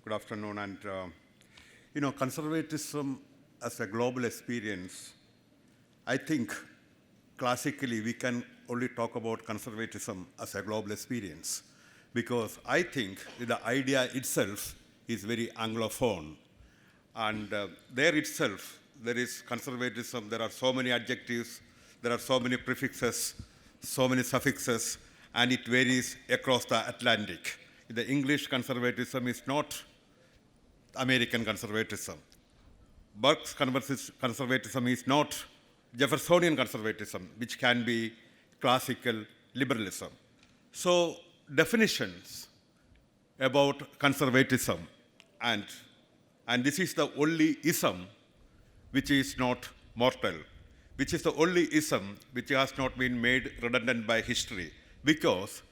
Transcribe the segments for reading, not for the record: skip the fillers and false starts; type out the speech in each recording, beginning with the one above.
Good afternoon. And, conservatism as a global experience, I think classically we can only talk about conservatism as a global experience because I think the idea itself is very Anglophone. And there itself, there is conservatism, there are so many adjectives, there are so many prefixes, so many suffixes, and it varies across the Atlantic. The English conservatism is not American conservatism. Burke's conservatism is not Jeffersonian conservatism, which can be classical liberalism. So definitions about conservatism, and this is the only ism which is not mortal, which is the only ism which has not been made redundant by history, because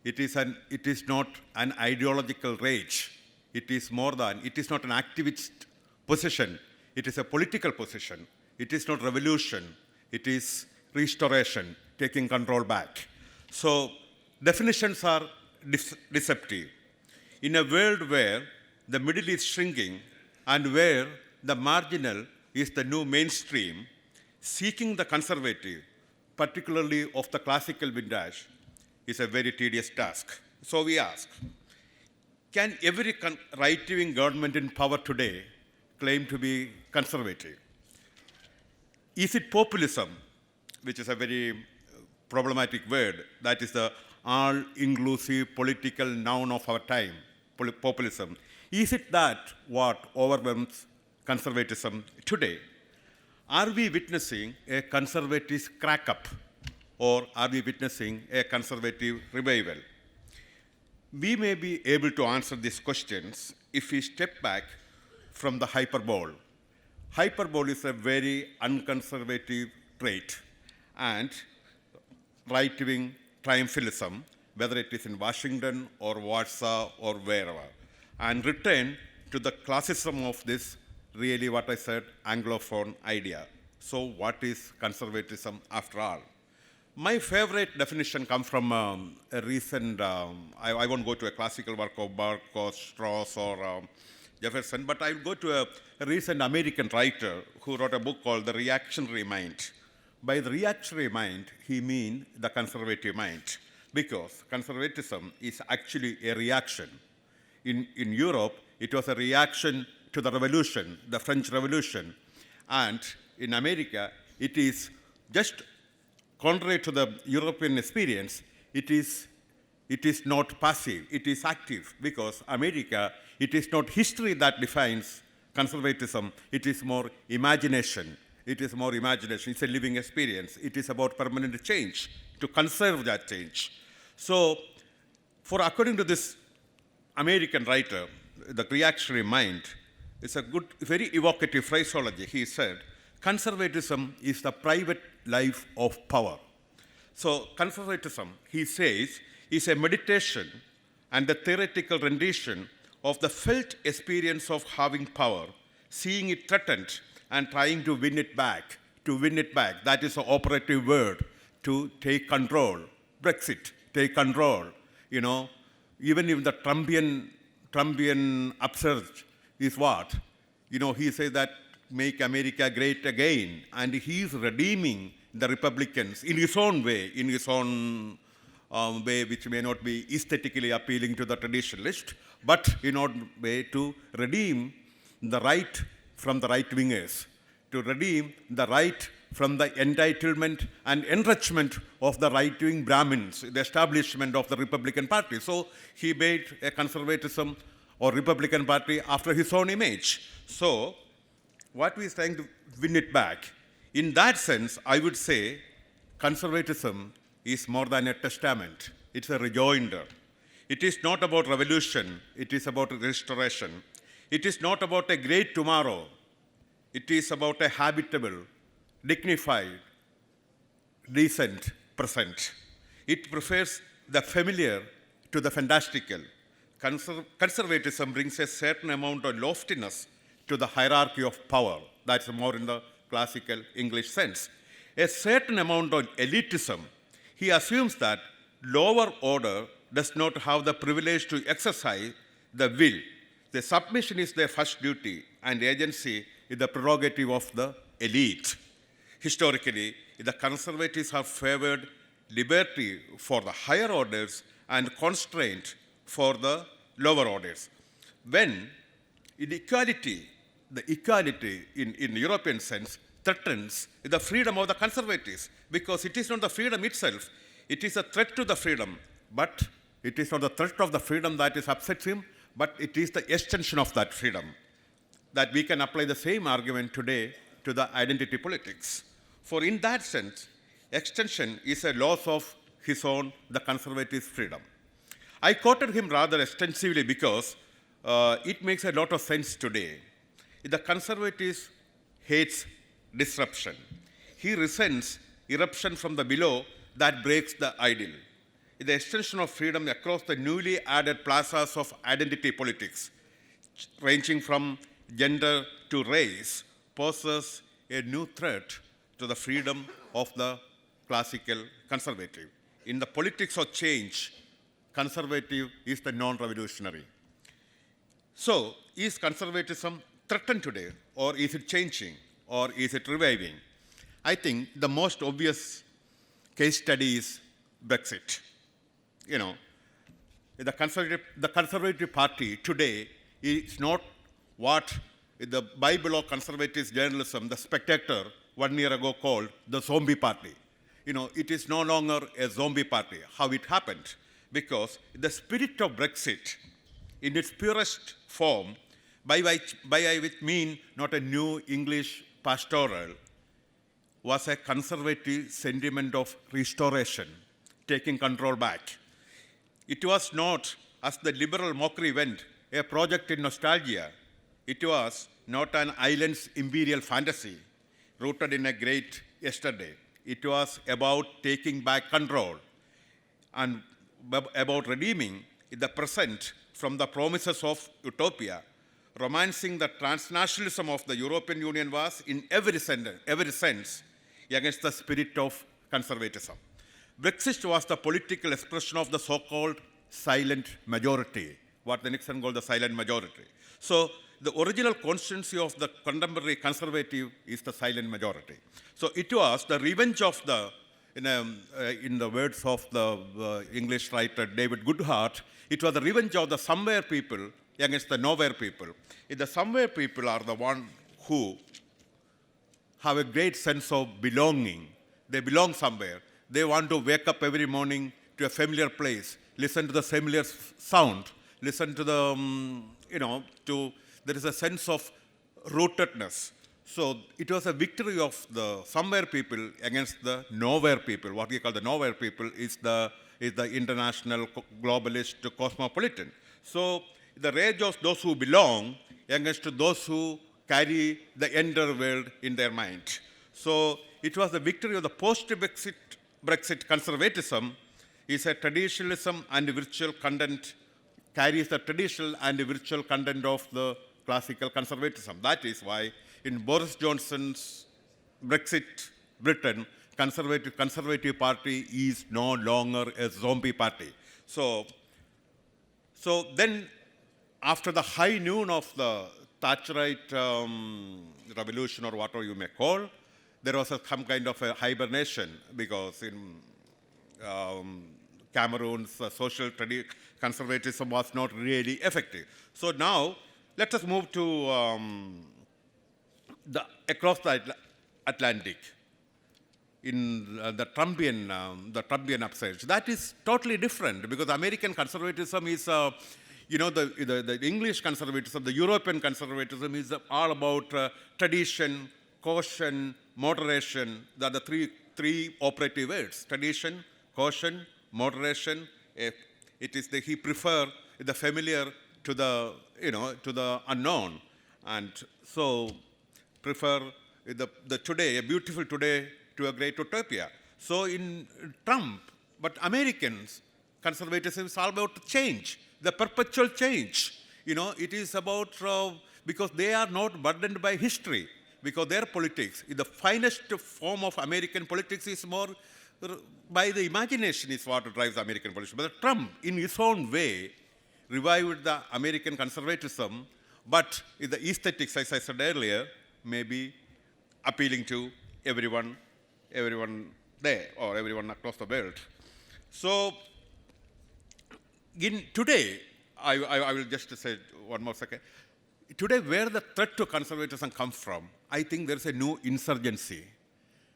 it is not an ideological rage. It is not an activist position. It is a political position. It is not revolution. It is restoration, taking control back. So definitions are deceptive. In a world where the middle is shrinking and where the marginal is the new mainstream, seeking the conservative, particularly of the classical vintage, is a very tedious task. So we ask, can every right-wing government in power today claim to be conservative? Is it populism, which is a very problematic word, that is the all-inclusive political noun of our time, populism? Is it that what overwhelms conservatism today? Are we witnessing a conservative crack-up, or are we witnessing a conservative revival? We may be able to answer these questions if we step back from the hyperbole. Hyperbole is a very unconservative trait, and right-wing triumphalism, whether it is in Washington or Warsaw or wherever, and return to the classicism of this, really what I said, Anglophone idea. So what is conservatism after all? My favorite definition comes from a recent, I won't go to a classical work of Burke or Strauss or Jefferson, but I'll go to a recent American writer who wrote a book called The Reactionary Mind. By the reactionary mind, he means the conservative mind, because conservatism is actually a reaction. In Europe, it was a reaction to the revolution, the French Revolution. And in America, it is just contrary to the European experience, it is not passive, it is active, because America, it is not history that defines conservatism, it is more imagination. It is more imagination, it's a living experience. It is about permanent change, to conserve that change. So, according to this American writer, the reactionary mind, it's a good, very evocative phraseology. He said, conservatism is the private life of power. So conservatism, he says, is a meditation and a theoretical rendition of the felt experience of having power, seeing it threatened and trying to win it back, That is the operative word, to take control. Brexit, take control. Even if the Trumpian upsurge is what? He says that make America great again, and he's redeeming the Republicans in his own way, way which may not be aesthetically appealing to the traditionalist, but in order way to redeem the right from the right-wingers, to redeem the right from the entitlement and enrichment of the right-wing Brahmins, the establishment of the Republican Party. So he made a conservatism or Republican Party after his own image. So what we are trying to win it back. In that sense, I would say conservatism is more than a testament. It's a rejoinder. It is not about revolution. It is about restoration. It is not about a great tomorrow. It is about a habitable, dignified, decent present. It prefers the familiar to the fantastical. Conservatism brings a certain amount of loftiness to the hierarchy of power. That's more in the classical English sense. A certain amount of elitism. He assumes that lower order does not have the privilege to exercise the will. The submission is their first duty, and agency is the prerogative of the elite. Historically, the conservatives have favored liberty for the higher orders and constraint for the lower orders. When inequality, the equality in European sense, threatens the freedom of the conservatives, because it is not the freedom itself, it is a threat to the freedom, but it is not the threat of the freedom that is upsets him, but it is the extension of that freedom. That we can apply the same argument today to the identity politics. For in that sense, extension is a loss of his own, the conservative freedom. I quoted him rather extensively because it makes a lot of sense today. The conservative hates disruption. He resents eruption from the below that breaks the ideal. The extension of freedom across the newly added plazas of identity politics, ranging from gender to race, poses a new threat to the freedom of the classical conservative. In the politics of change, conservative is the non-revolutionary. So, is conservatism threatened today, or is it changing, or is it reviving? I think the most obvious case study is Brexit. You know, the conservative party today is not what the Bible of conservative journalism, the Spectator, 1 year ago called the zombie party. You know, it is no longer a zombie party. How it happened? Because the spirit of Brexit, in its purest form, by which mean not a new English pastoral, was a conservative sentiment of restoration, taking control back. It was not, as the liberal mockery went, a project in nostalgia. It was not an island's imperial fantasy rooted in a great yesterday. It was about taking back control and about redeeming the present from the promises of utopia. Romancing the transnationalism of the European Union was, in every sense, against the spirit of conservatism. Brexit was the political expression of the so-called silent majority, what the Nixon called the silent majority. So the original constituency of the contemporary conservative is the silent majority. So it was the revenge of the, in the words of the English writer David Goodhart, it was the revenge of the somewhere people against the nowhere people. The somewhere people are the one who have a great sense of belonging. They belong somewhere. They want to wake up every morning to a familiar place, listen to the familiar sound, listen to the, there is a sense of rootedness. So it was a victory of the somewhere people against the nowhere people. What we call the nowhere people is the international globalist cosmopolitan. So the rage of those who belong against those who carry the entire world in their mind. So it was the victory of the post-Brexit conservatism is a traditionalism and virtual content, carries the traditional and virtual content of the classical conservatism. That is why in Boris Johnson's Brexit Britain, conservative party is no longer a zombie party. So then after the high noon of the Thatcherite revolution, or whatever you may call, there was some kind of a hibernation, because in Cameroon's social conservatism was not really effective. So now let us move to across the Atlantic in the Trumpian upsurge. That is totally different, because American conservatism is the English conservatism, the European conservatism is all about tradition, caution, moderation. They are the three operative words: tradition, caution, moderation. He prefer the familiar to the to the unknown, and so prefer the today, a beautiful today, to a great utopia. So in Trump, but Americans conservatism is all about change, the perpetual change. It is about because they are not burdened by history, because their politics, the finest form of American politics is more by the imagination is what drives American politics. But Trump, in his own way, revived the American conservatism, but in the aesthetics, as I said earlier, maybe appealing to everyone there or everyone across the world. So today, I will just say one more second. Today, where the threat to conservatism comes from, I think there's a new insurgency.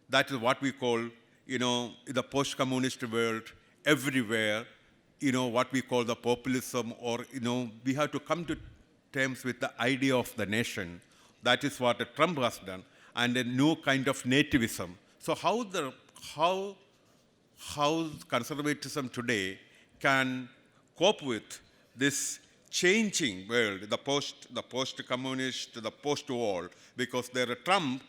That is what we call, in the post-communist world, everywhere, what we call the populism, or, we have to come to terms with the idea of the nation. That is what Trump has done, and a new kind of nativism. So how conservatism today can cope with this changing world, the post-communist, the post-war, because there Trump,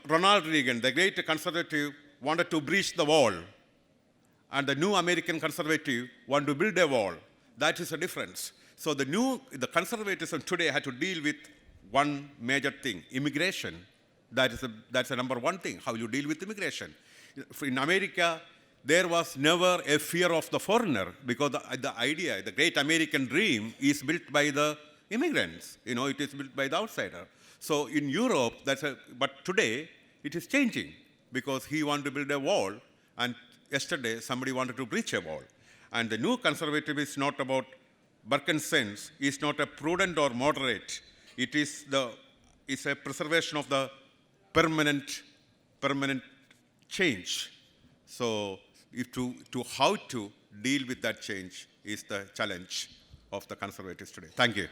Ronald Reagan, the great conservative, wanted to breach the wall, and the new American conservative want to build a wall. That is a difference. So the conservatism today had to deal with one major thing: immigration. That's the number one thing. How you deal with immigration? In America, there was never a fear of the foreigner, because the idea, the great American dream, is built by the immigrants. It is built by the outsider. So in Europe, but today it is changing, because he wanted to build a wall, and yesterday somebody wanted to breach a wall. And the new conservative is not about Birkenstocks, is not a prudent or moderate. It's a preservation of the permanent change. So how to deal with that change is the challenge of the conservatives today. Thank you.